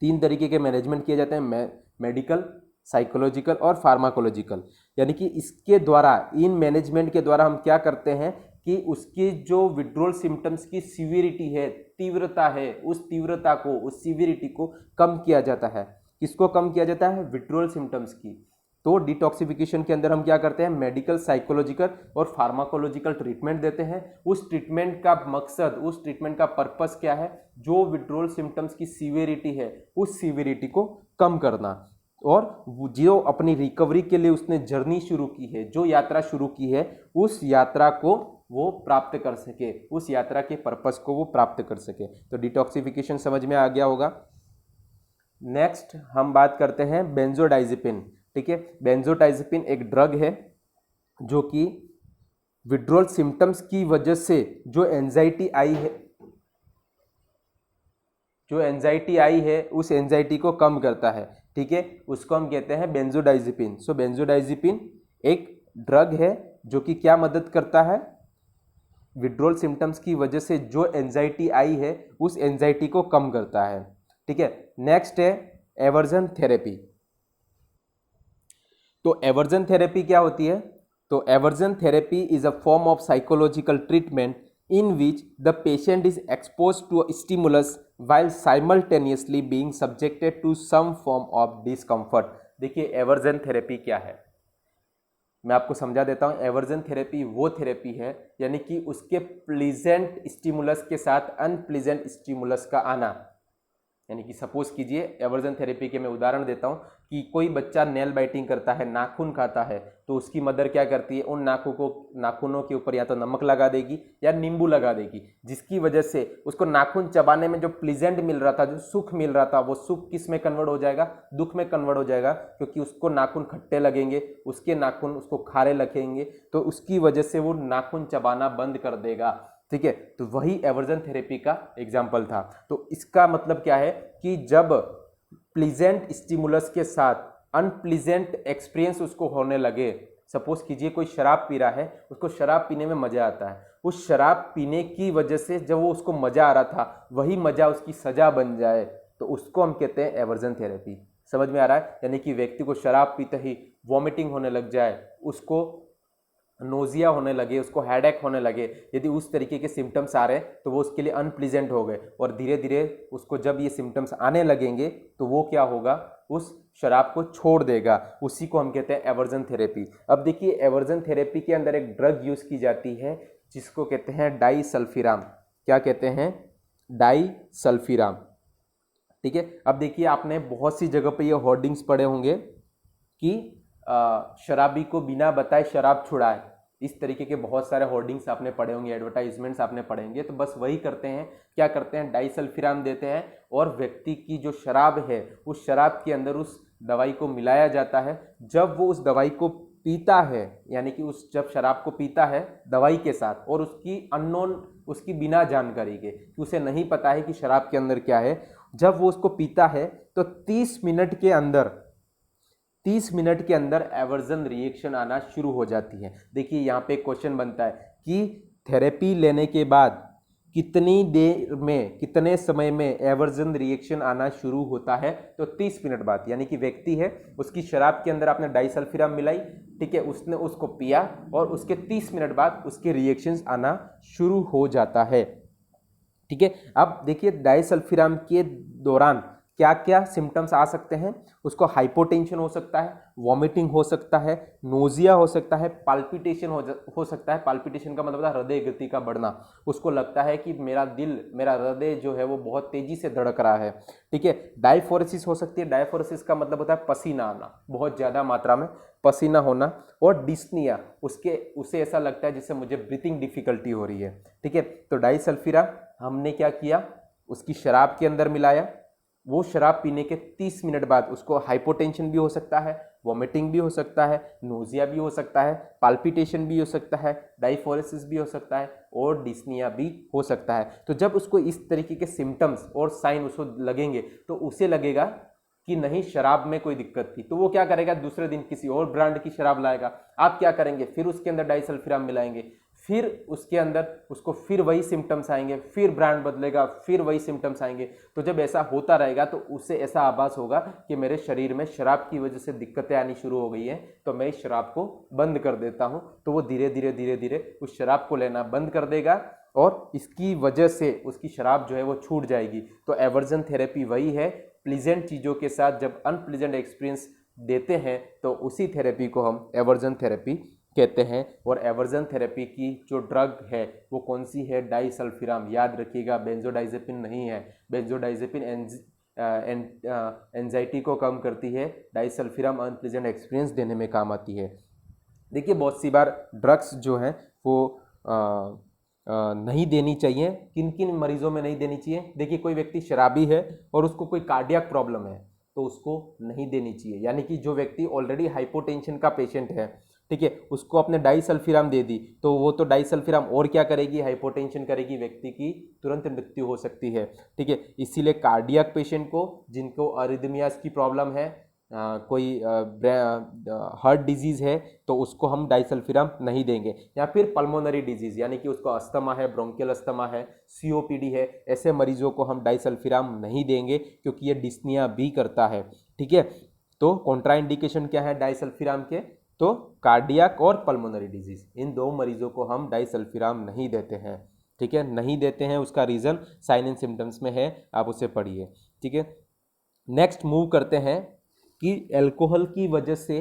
3 तरीके के मैनेजमेंट किए जाते हैं, मेडिकल, साइकोलॉजिकल और फार्माकोलॉजिकल। यानी कि इसके द्वारा, इन मैनेजमेंट के द्वारा हम क्या करते हैं कि उसकी जो विड्रॉल सिम्टम्स की सीवियरिटी है, तीव्रता है, उस तीव्रता को, उस सीवियरिटी को कम किया जाता है। किसको कम किया जाता है? विड्रॉल सिम्टम्स की। तो डिटॉक्सिफिकेशन के अंदर हम क्या करते हैं? मेडिकल, साइकोलॉजिकल और फार्माकोलॉजिकल ट्रीटमेंट देते हैं। उस ट्रीटमेंट का मकसद, उस ट्रीटमेंट का पर्पस क्या है? जो विड्रॉल सिम्टम्स की सीवियरिटी है, उस सीवियरिटी को कम करना, और जो अपनी रिकवरी के लिए उसने जर्नी शुरू की है, जो यात्रा शुरू की है, उस यात्रा को वो प्राप्त कर सके, उस यात्रा के पर्पस को वो प्राप्त कर सके। तो डिटॉक्सिफिकेशन समझ में आ गया होगा। नेक्स्ट हम बात करते हैं बेंजोडाइजिपिन। ठीक है, बेंजोडाइजिपिन एक ड्रग है जो कि विड्रॉल सिम्टम्स की वजह से जो एंजाइटी आई है उस एंजाइटी को कम करता है। ठीक है, उसको हम कहते हैं बेंजोडाइजिपिन। सो बेंजोडाइजिपिन एक ड्रग है जो कि क्या मदद करता है? विड्रॉल सिम्टम्स की वजह से जो एंजाइटी आई है उस एंजाइटी को कम करता है। ठीक है, नेक्स्ट है एवर्जन थेरेपी। तो एवर्जन थेरेपी क्या होती है? तो aversion therapy is a form of psychological treatment in which the patient is exposed to a stimulus while simultaneously being subjected to some form of discomfort। देखिए aversion therapy क्या है, मैं आपको समझा देता हूं। एवर्जन थेरेपी वो थेरेपी है यानी कि उसके प्लीजेंट स्टिमुलस के साथ अनप्लीजेंट स्टिमुलस का आना। यानी कि सपोज कीजिए, एवर्जन थेरेपी के मैं उदाहरण देता हूं कि कोई बच्चा नेल बाइटिंग करता है, नाखून खाता है, तो उसकी मदर क्या करती है? उन नाखूनों के ऊपर या तो नमक लगा देगी या नींबू लगा देगी, जिसकी वजह से उसको नाखून चबाने में जो प्लीजेंट मिल रहा था, जो सुख मिल रहा था, वो सुख किस में कन्वर्ट हो जाएगा? दुख में कन्वर्ट हो जाएगा, क्योंकि उसको नाखून खट्टे लगेंगे, उसके नाखून उसको खारे लगेंगे, तो उसकी वजह से वो नाखून चबाना बंद कर देगा। ठीक है, तो वही एवर्जन थेरेपी का एग्जाम्पल था। तो इसका मतलब क्या है कि जब प्लीजेंट स्टिमुलस के साथ अनप्लीजेंट एक्सपीरियंस उसको होने लगे, सपोज कीजिए कोई शराब पी रहा है, उसको शराब पीने में मजा आता है, उस शराब पीने की वजह से जब वो उसको मजा आ रहा था, वही मजा उसकी सजा बन जाए, तो उसको हम कहते हैं एवर्जन थेरेपी। समझ में आ रहा है? यानी कि व्यक्ति को शराब पीते ही वॉमिटिंग होने लग जाए, उसको नोजिया होने लगे, उसको हेडेक होने लगे, यदि उस तरीके के सिम्टम्स आ रहे तो वो उसके लिए अनप्लीजेंट हो गए, और धीरे धीरे उसको जब ये सिम्टम्स आने लगेंगे तो वो क्या होगा? उस शराब को छोड़ देगा। उसी को हम कहते हैं एवर्जन थेरेपी। अब देखिए एवर्जन थेरेपी के अंदर एक ड्रग यूज की जाती है जिसको कहते हैं डाइसल्फिराम। क्या कहते हैं? डाइसल्फिराम। ठीक है, अब देखिए आपने बहुत सी जगह पे ये होर्डिंग्स पढ़े होंगे कि शराबी को बिना बताए शराब छुड़ाए, इस तरीके के बहुत सारे होर्डिंग्स आपने पढ़े होंगे, एडवर्टाइजमेंट्स आपने पढ़े होंगे। तो बस वही करते हैं, क्या करते हैं? डाइसल्फिराम देते हैं, और व्यक्ति की जो शराब है उस शराब के अंदर उस दवाई को मिलाया जाता है। जब वो उस दवाई को पीता है, यानी कि जब शराब को पीता है दवाई के साथ, और उसकी अननोन, उसकी बिना जानकारी के, कि उसे नहीं पता है कि शराब के अंदर क्या है, जब वो उसको पीता है तो 30 मिनट के अंदर एवर्जन रिएक्शन आना शुरू हो जाती है। देखिए यहाँ पे एक क्वेश्चन बनता है कि थेरेपी लेने के बाद कितनी देर में, कितने समय में एवर्जन रिएक्शन आना शुरू होता है? तो 30 मिनट बाद। यानी कि व्यक्ति है, उसकी शराब के अंदर आपने डाइसल्फिराम मिलाई, ठीक है, उसने उसको पिया, और उसके 30 मिनट बाद उसके रिएक्शंस आना शुरू हो जाता है। ठीक है, अब देखिए डाइसल्फिराम के दौरान क्या क्या सिम्टम्स आ सकते हैं? उसको हाइपोटेंशन हो सकता है, वॉमिटिंग हो सकता है, नोजिया हो सकता है, पाल्पिटेशन हो सकता है। पाल्पिटेशन का मतलब है हृदय गति का बढ़ना, उसको लगता है कि मेरा दिल, मेरा हृदय जो है वो बहुत तेजी से धड़क रहा है। ठीक है, डायफोरेसिस हो सकती है। डायफोरेसिस का मतलब होता है पसीना आना, बहुत ज़्यादा मात्रा में पसीना होना। और डिस्निया, उसे ऐसा लगता है जैसे मुझे ब्रीथिंग डिफिकल्टी हो रही है। ठीक है, तो डाइसल्फिराम हमने क्या किया? उसकी शराब के अंदर मिलाया, वो शराब पीने के 30 मिनट बाद उसको हाइपोटेंशन भी हो सकता है, वॉमिटिंग भी हो सकता है, नोजिया भी हो सकता है, पाल्पिटेशन भी हो सकता है, डाइफोरेसिस भी हो सकता है, और डिस्निया भी हो सकता है। तो जब उसको इस तरीके के सिम्टम्स और साइन उसको लगेंगे तो उसे लगेगा कि नहीं शराब में कोई दिक्कत थी, तो वो क्या करेगा? दूसरे दिन किसी और ब्रांड की शराब लाएगा। आप क्या करेंगे? फिर उसके अंदर डाइसल्फिराम मिलाएंगे, फिर उसके अंदर उसको फिर वही सिम्टम्स आएंगे, फिर ब्रांड बदलेगा, फिर वही सिम्टम्स आएंगे। तो जब ऐसा होता रहेगा तो उससे ऐसा आभास होगा कि मेरे शरीर में शराब की वजह से दिक्कतें आनी शुरू हो गई हैं, तो मैं इस शराब को बंद कर देता हूं। तो वो धीरे धीरे धीरे धीरे उस शराब को लेना बंद कर देगा और इसकी वजह से उसकी शराब जो है वो छूट जाएगी। तो एवर्जन थेरेपी वही है, प्लीजेंट चीज़ों के साथ जब अनप्लीजेंट एक्सपीरियंस देते हैं तो उसी थेरेपी को हम एवर्जन थेरेपी कहते हैं। और एवर्जन थेरेपी की जो ड्रग है वो कौन सी है? डाइसल्फिराम। याद रखिएगा, बेंजोडाइजेपिन नहीं है। बेंजोडाइजेपिन एंजाइटी को कम करती है, डाइसल्फिराम अनप्लीजेंट एक्सपीरियंस देने में काम आती है। देखिए बहुत सी बार ड्रग्स जो हैं वो नहीं देनी चाहिए। किन किन मरीजों में नहीं देनी चाहिए? देखिए कोई व्यक्ति शराबी है और उसको कोई कार्डियक प्रॉब्लम है तो उसको नहीं देनी चाहिए। यानी कि जो व्यक्ति ऑलरेडी हाइपोटेंशन का पेशेंट है, ठीक है, उसको आपने डाइसल्फिराम दे दी तो वो तो डाइसल्फिराम और क्या करेगी? हाइपोटेंशन करेगी, व्यक्ति की तुरंत मृत्यु हो सकती है। ठीक है, इसीलिए कार्डियक पेशेंट को, जिनको अरिदमियास की प्रॉब्लम है, कोई हार्ट डिजीज़ है, तो उसको हम डाइसल्फिराम नहीं देंगे। या फिर पल्मोनरी डिजीज़ यानी कि उसको अस्थमा है, ब्रोंकियल अस्थमा है, सीओपीडी है, ऐसे मरीजों को हम डाइसल्फिराम नहीं देंगे क्योंकि ये डिस्निया भी करता है। ठीक है, तो कॉन्ट्राइंडिकेशन क्या है डाइसल्फिराम के? तो कार्डियक और पल्मोनरी डिजीज़, इन दो मरीजों को हम डाइसल्फिराम नहीं देते हैं। ठीक है, नहीं देते हैं, उसका रीज़न साइन एंड सिम्टम्स में है, आप उसे पढ़िए। ठीक है, नेक्स्ट मूव करते हैं कि अल्कोहल की वजह से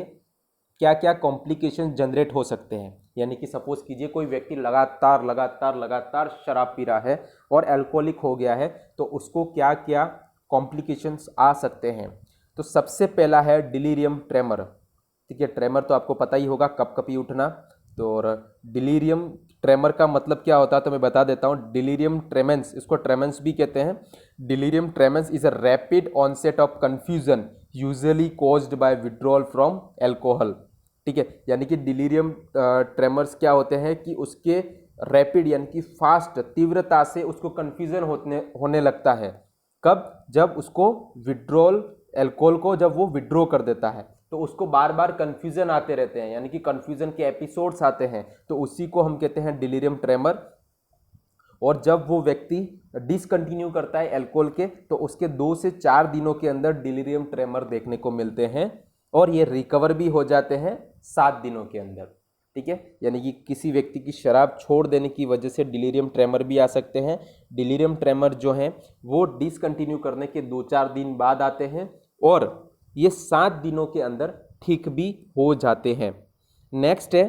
क्या क्या कॉम्प्लिकेशन जनरेट हो सकते हैं। यानी कि सपोज कीजिए कोई व्यक्ति लगातार लगातार लगातार शराब पी रहा है और अल्कोहलिक हो गया है, तो उसको क्या क्या कॉम्प्लिकेशंस आ सकते हैं। तो सबसे पहला है डिलीरियम ट्रेमर। ठीक है, ट्रेमर तो आपको पता ही होगा, कपकपी उठना। तो और डिलीरियम ट्रेमर का मतलब क्या होता है तो मैं बता देता हूँ। डिलीरियम ट्रेमेंस, इसको ट्रेमेंस भी कहते हैं। Delirium tremens is a rapid onset of confusion usually caused by withdrawal from alcohol. ठीक है, यानी कि डिलीरियम ट्रेमर्स क्या होते हैं कि उसके रैपिड यानी कि फास्ट, तीव्रता से उसको कंफ्यूजन होने लगता है। कब? जब उसको विड्रॉल, एल्कोहल को जब वो विड्रॉ कर देता है तो उसको बार बार कंफ्यूजन आते रहते हैं, यानी कि कंफ्यूजन के एपिसोड्स आते हैं, तो उसी को हम कहते हैं डिलीरियम ट्रेमर। और जब वो व्यक्ति डिसकंटिन्यू करता है एल्कोहल के तो उसके 2 से 4 दिनों के अंदर डिलीरियम ट्रेमर देखने को मिलते हैं और ये रिकवर भी हो जाते हैं 7 दिनों के अंदर। ठीक है, यानी कि किसी व्यक्ति की शराब छोड़ देने की वजह से डिलीरियम ट्रेमर भी आ सकते हैं। डिलीरियम ट्रेमर जो हैं वो डिसकंटिन्यू करने के 2-4 दिन बाद आते हैं और ये 7 दिनों के अंदर ठीक भी हो जाते हैं। नेक्स्ट है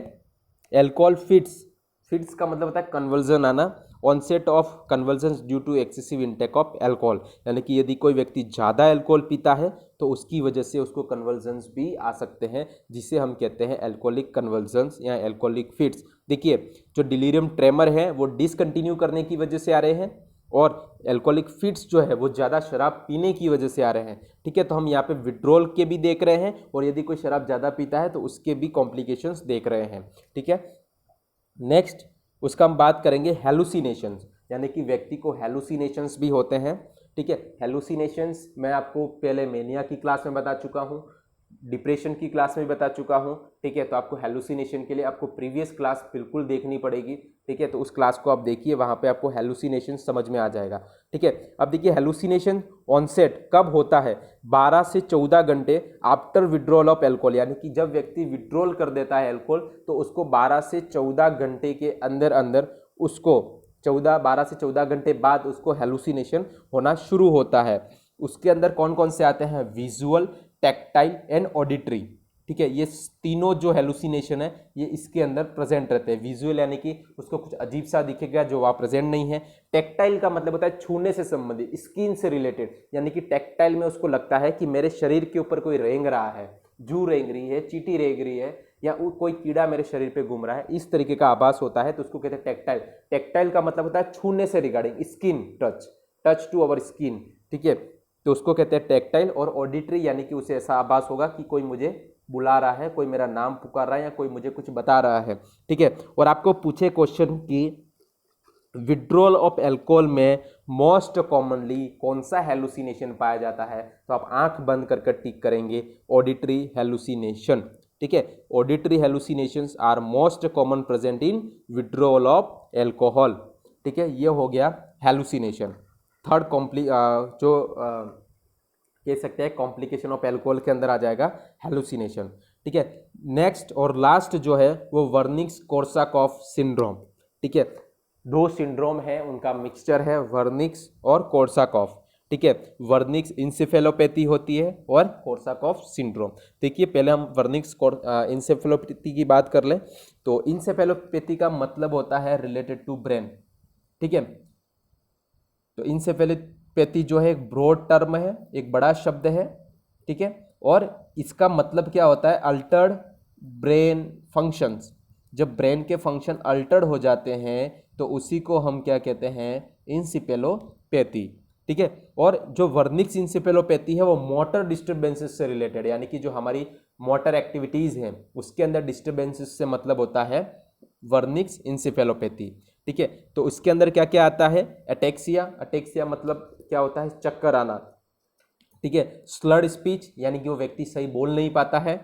एल्कोहल फिट्स। फिट्स का मतलब होता है कन्वर्जन आना, onset of conversions due to excessive intake of alcohol. यानी कि यदि कोई व्यक्ति ज़्यादा एल्कोहल पीता है तो उसकी वजह से उसको कन्वर्जन्स भी आ सकते हैं, जिसे हम कहते हैं एल्कोहलिक कन्वर्जन्स या एल्कोहलिक फिट्स। देखिए जो डिलीरियम ट्रेमर है वो डिसकंटिन्यू करने की वजह से आ रहे हैं और एल्कोहलिक फिट्स जो है वो ज़्यादा शराब पीने की वजह से आ रहे हैं। ठीक है, तो हम यहाँ पे विड्रॉल के भी देख रहे हैं और यदि कोई शराब ज़्यादा पीता है तो उसके भी कॉम्प्लिकेशंस देख रहे हैं। ठीक है, नेक्स्ट उसका हम बात करेंगे हेलुसिनेशंस, यानी कि व्यक्ति को हेलुसिनेशंस भी होते हैं। ठीक है, हेलुसिनेशंस मैं आपको पहले मेनिया की क्लास में बता चुका हूँ, डिप्रेशन की क्लास में भी बता चुका हूँ। ठीक है, तो आपको हेलुसिनेशन के लिए आपको प्रीवियस क्लास बिल्कुल देखनी पड़ेगी। ठीक है, तो उस क्लास को आप देखिए, वहाँ पे आपको हेलुसिनेशन समझ में आ जाएगा। ठीक है, अब देखिए हेलुसिनेशन ऑनसेट कब होता है? 12 से 14 घंटे आफ्टर विड्रॉल ऑफ एल्कोहल। यानी कि जब व्यक्ति विड्रॉल कर देता है एल्कोहल तो उसको 12 से 14 घंटे के अंदर अंदर उसको 12 से 14 घंटे बाद उसको हेलुसिनेशन होना शुरू होता है। उसके अंदर कौन कौन से आते हैं? Visual, tactile and auditory. ठीक है, ये तीनों जो हेलुसिनेशन है ये इसके अंदर प्रेजेंट रहते हैं। विजुअल यानी कि उसको कुछ अजीब सा दिखेगा जो वहाँ प्रेजेंट नहीं है। टैक्टाइल का मतलब होता है छूने से संबंधित, स्किन से रिलेटेड, यानी कि टैक्टाइल में उसको लगता है कि मेरे शरीर के ऊपर कोई रेंग रहा है, जू रेंग रही है, चींटी रेंग रही है, या कोई कीड़ा मेरे शरीर पे घूम रहा है, इस तरीके का आभास होता है तो उसको कहते हैं टैक्टाइल। टैक्टाइल का मतलब होता है छूने से regarding, skin touch, touch to our skin. ठीक है, तो उसको कहते हैं टैक्टाइल। और ऑडिटरी यानी कि उसे ऐसा आभास होगा कि कोई मुझे बुला रहा है, कोई मेरा नाम पुकार रहा है या कोई मुझे कुछ बता रहा है। ठीक है, और आपको पूछे क्वेश्चन कि विड्रॉल ऑफ एल्कोहल में मोस्ट कॉमनली कौन सा हेलुसिनेशन पाया जाता है, तो आप आंख बंद कर टिक करेंगे ऑडिटरी हेलुसिनेशन। ठीक है। Auditory hallucinations are most common present in withdrawal of alcohol, ठीक है। ये हो गया हेलुसिनेशन। थर्ड जो कह सकते हैं कॉम्प्लिकेशन ऑफ एल्कोहल के अंदर आ जाएगा हेलुसिनेशन, ठीक है। नेक्स्ट और लास्ट जो है वो वर्निक्स कोर्साकॉफ सिंड्रोम, ठीक है। दो सिंड्रोम है, उनका मिक्सचर है वर्निक्स और कोर्साकॉफ, ठीक है। वर्निक्स इंसेफेलोपैथी होती है और कोर्साकॉफ सिंड्रोम। देखिए पहले हम वर्निक्स इंसेफेलोपैथी की बात कर लें तो इंसेफेलोपैथी का मतलब होता है रिलेटेड टू ब्रेन, ठीक है। तो इंसेफेलोपैथी जो है एक ब्रॉड टर्म है, एक बड़ा शब्द है, ठीक है। और इसका मतलब क्या होता है, अल्टर्ड ब्रेन फंक्शंस। जब ब्रेन के फंक्शन अल्टर्ड हो जाते हैं तो उसी को हम क्या कहते हैं, इंसेफेलोपैथी, ठीक है। और जो वर्निक्स इंसेफेलोपैथी है वो मोटर डिस्टर्बेंसेस से रिलेटेड, यानी कि जो हमारी मोटर एक्टिविटीज हैं उसके अंदर डिस्टर्बेंसेस से मतलब होता है वर्निक्स इंसेफेलोपैथी, ठीक है। तो उसके अंदर क्या क्या आता है, एटेक्सिया, एटेक्सिया मतलब क्या होता है, चक्कर आना, ठीक है। स्लर्ड स्पीच यानी कि वो व्यक्ति सही बोल नहीं पाता है।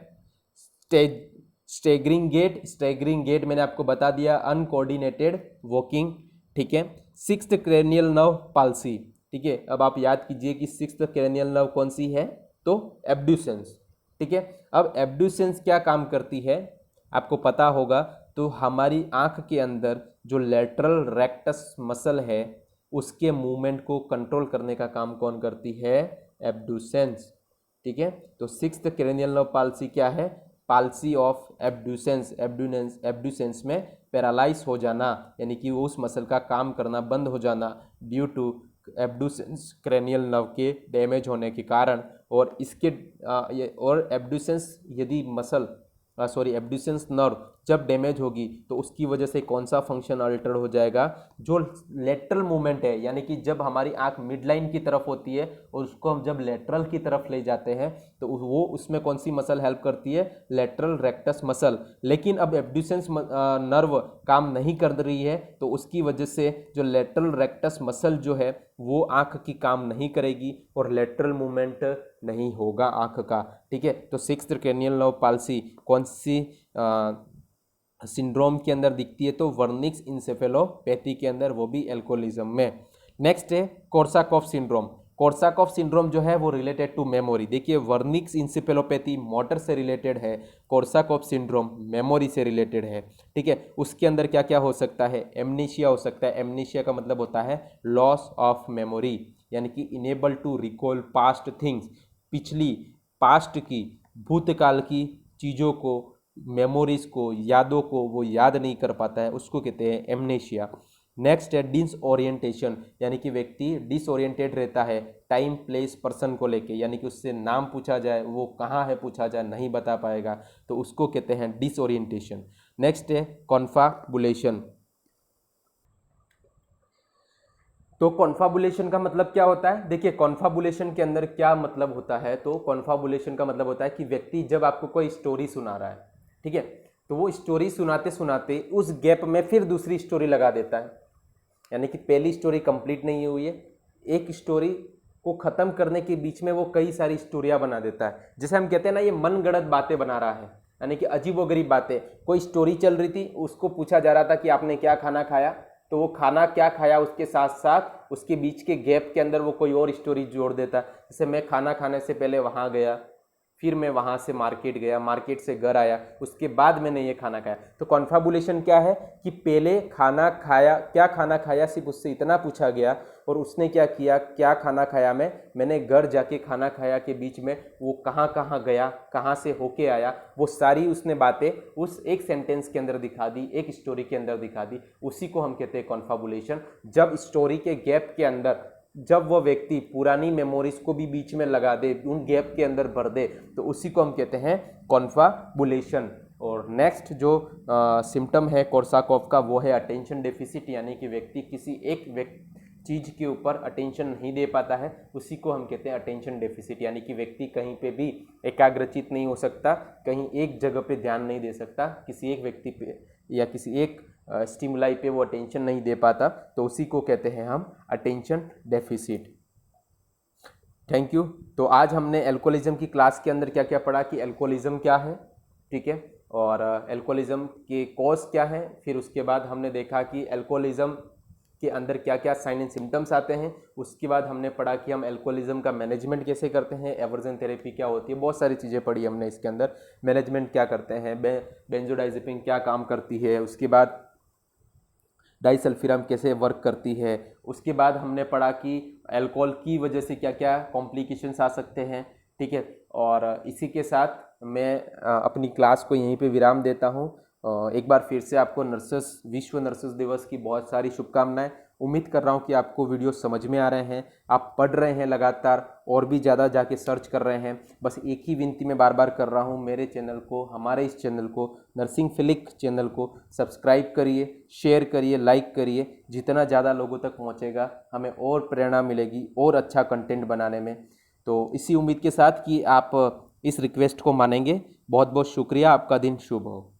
स्टेगरिंग गेट, स्टेगरिंग गेट मैंने आपको बता दिया, अनकोऑर्डिनेटेड वॉकिंग, ठीक है। सिक्स्थ क्रेनियल नर्व पाल्सी, ठीक है। अब आप याद कीजिए कि सिक्स्थ क्रेनियल नर्व कौन सी है, तो एब्ड्यूसेंस, ठीक है। अब एब्ड्यूसेंस क्या काम करती है आपको पता होगा, तो हमारी आंख के अंदर जो लेटरल रेक्टस मसल है उसके मूवमेंट को कंट्रोल करने का काम कौन करती है, एब्ड्यूसेंस, ठीक है। तो सिक्स्थ क्रेनियल नर्व पाल्सी क्या है, पाल्सी ऑफ एब्ड्यूसेंस, एब्ड्यूसेंस में पैरालाइज हो जाना, यानी कि उस मसल का काम करना बंद हो जाना due to abducens cranial nerve के डैमेज होने के कारण। और इसके और एब्ड्यूसेंस यदि मसल एब्ड्यूसेंस नर्व जब डैमेज होगी तो उसकी वजह से कौन सा फंक्शन अल्टर हो जाएगा, जो लेटरल मूवमेंट है, यानी कि जब हमारी आंख मिडलाइन की तरफ होती है और उसको हम जब लेटरल की तरफ ले जाते हैं तो वो उसमें कौन सी मसल हेल्प करती है, लेटरल रेक्टस मसल। लेकिन अब एब्ड्यूसेंस नर्व काम नहीं कर रही है तो उसकी वजह से जो लेटरल रेक्टस मसल जो है वो आंख की काम नहीं करेगी और लेटरल मूवमेंट नहीं होगा आंख का, ठीक है। तो सिक्स्थ क्रेनियल नर्व पाल्सी कौन सी सिंड्रोम के अंदर दिखती है, तो वर्निक्स इंसेफेलोपैथी के अंदर, वो भी एल्कोहलिज्म में। नेक्स्ट है कोर्साकॉफ सिंड्रोम। कोर्साकॉफ सिंड्रोम जो है वो रिलेटेड टू मेमोरी। देखिए वर्निक्स इंसेफेलोपैथी मोटर से रिलेटेड है, कोर्साकॉफ सिंड्रोम मेमोरी से रिलेटेड है, ठीक है। उसके अंदर क्या क्या हो सकता है, एमनीशिया हो सकता है। एमनीशिया का मतलब होता है लॉस ऑफ मेमोरी, यानी कि enable to recall past things, पिछली पास्ट की भूतकाल की चीज़ों को, मेमोरीज को, यादों को वो याद नहीं कर पाता है, उसको कहते हैं एमनेशिया। नेक्स्ट है डिसओरिएंटेशन, यानी कि व्यक्ति डिसओरिएंटेड रहता है टाइम प्लेस पर्सन को लेके, यानी कि उससे नाम पूछा जाए वो कहाँ है पूछा जाए नहीं बता पाएगा, तो उसको कहते हैं डिसओरिएंटेशन। नेक्स्ट है कॉन्फाबुलेशन। तो कॉन्फाबुलेशन का मतलब क्या होता है, देखिए कॉन्फाबुलेशन के अंदर क्या मतलब होता है, तो कॉन्फाबुलेशन का मतलब होता है कि व्यक्ति जब आपको कोई स्टोरी सुना रहा है, ठीक है, तो वो स्टोरी सुनाते सुनाते उस गैप में फिर दूसरी स्टोरी लगा देता है, यानी कि पहली स्टोरी कंप्लीट नहीं हुई है, एक स्टोरी को ख़त्म करने के बीच में वो कई सारी स्टोरियाँ बना देता है। जैसे हम कहते हैं ना ये मनगढ़ंत बातें बना रहा है, यानी कि अजीबोगरीब बातें। कोई स्टोरी चल रही थी, उसको पूछा जा रहा था कि आपने क्या खाना खाया, तो वो खाना क्या खाया उसके साथ साथ उसके बीच के गैप के अंदर वो कोई और स्टोरी जोड़ देता है। जैसे मैं खाना खाने से पहले वहाँ गया, फिर मैं वहाँ से मार्केट गया, मार्केट से घर आया, उसके बाद मैंने ये खाना खाया। तो कॉन्फाबुलेशन क्या है कि पहले खाना खाया, क्या खाना खाया, सिर्फ उससे इतना पूछा गया और उसने क्या किया, क्या खाना खाया मैंने घर जाके खाना खाया के बीच में वो कहाँ कहाँ गया, कहाँ से होके आया, वो सारी उसने बातें उस एक सेंटेंस के अंदर दिखा दी, एक स्टोरी के अंदर दिखा दी। उसी को हम कहते हैं कॉन्फाबुलेशन। जब स्टोरी के गैप के अंदर जब वो व्यक्ति पुरानी मेमोरीज को भी बीच में लगा दे, उन गैप के अंदर भर दे, तो उसी को हम कहते हैं कॉन्फाबुलेशन। और नेक्स्ट जो सिम्टम है कोर्साकॉफ का वो है अटेंशन डेफिसिट, यानी कि व्यक्ति किसी एक चीज़ के ऊपर अटेंशन नहीं दे पाता है, उसी को हम कहते हैं अटेंशन डेफिसिट। यानी कि व्यक्ति कहीं पे भी एकाग्रचित नहीं हो सकता, कहीं एक जगह पे ध्यान नहीं दे सकता, किसी एक व्यक्ति पे या किसी एक स्टिमुलाई पे वो अटेंशन नहीं दे पाता, तो उसी को कहते हैं हम अटेंशन डेफिसिट। Thank you. तो आज हमने एल्कोहलिज्म की क्लास के अंदर क्या क्या पढ़ा कि एल्कोहलिज्म क्या है, ठीक है। और अल्कोहलिज्म के कॉज क्या है, फिर उसके बाद हमने देखा कि अल्कोहलिज्म के अंदर क्या क्या साइन एंड सिम्टम्स आते हैं। उसके बाद हमने पढ़ा कि हम अल्कोहलिज्म का मैनेजमेंट कैसे करते हैं, एवर्जन थेरेपी क्या होती है, बहुत सारी चीज़ें पढ़ी हमने इसके अंदर। मैनेजमेंट क्या करते हैं, बेंजोडाइजेपिन क्या काम करती है, उसके बाद डाइसल्फिराम कैसे वर्क करती है। उसके बाद हमने पढ़ा कि अल्कोहल की वजह से क्या क्या कॉम्प्लिकेशंस आ सकते हैं, ठीक है। और इसी के साथ मैं अपनी क्लास को यहीं पे विराम देता हूँ। एक बार फिर से आपको विश्व नर्सेस दिवस की बहुत सारी शुभकामनाएं। उम्मीद कर रहा हूँ कि आपको वीडियो समझ में आ रहे हैं, आप पढ़ रहे हैं लगातार और भी ज़्यादा जाके सर्च कर रहे हैं। बस एक ही विनती मैं बार बार कर रहा हूँ, मेरे चैनल को, हमारे इस चैनल को, नर्सिंग फ्लिक चैनल को सब्सक्राइब करिए, शेयर करिए, लाइक करिए। जितना ज़्यादा लोगों तक पहुँचेगा हमें और प्रेरणा मिलेगी और अच्छा कंटेंट बनाने में। तो इसी उम्मीद के साथ कि आप इस रिक्वेस्ट को मानेंगे। बहुत बहुत शुक्रिया, आपका दिन शुभ हो।